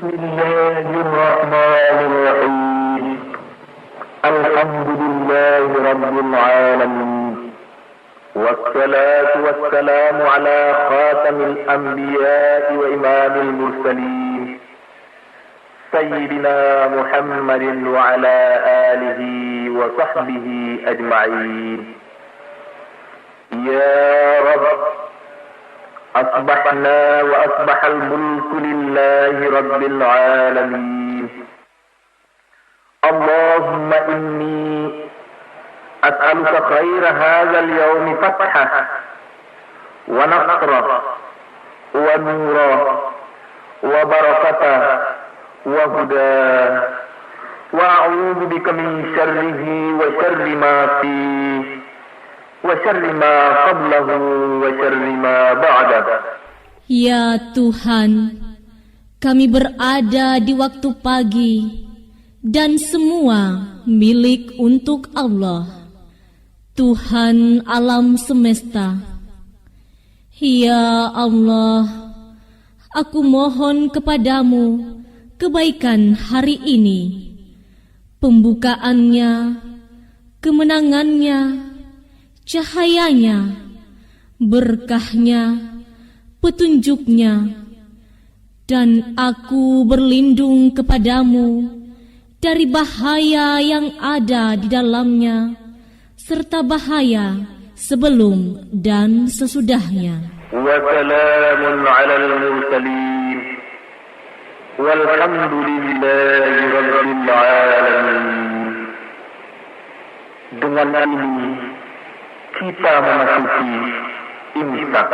بسم الله الرحمن الرحيم الحمد لله رب العالمين والصلاة والسلام على خاتم الأنبياء وإمام المرسلين سيدنا محمد وعلى آله وصحبه أجمعين يا رب أصبحنا وأصبح الملك لله رب العالمين اللهم إني أسألك خير هذا اليوم فتحه ونصره ونوره وبركته وهداه وأعوذ بك من شره وشر ما فيه وشر ما قبله وشر ما بعده. Ya Tuhan, kami berada di waktu pagi dan semua milik untuk Allah, Tuhan alam semesta. Ya Allah, aku mohon kepadamu kebaikan hari ini, pembukaannya, kemenangannya, cahayanya, berkahnya, petunjuknya, dan aku berlindung kepadamu dari bahaya yang ada di dalamnya, serta bahaya sebelum dan sesudahnya. Wassalamun alal mursalin walhamdulillahi rabbil alamin. Dengan ini kita memasuki imsak.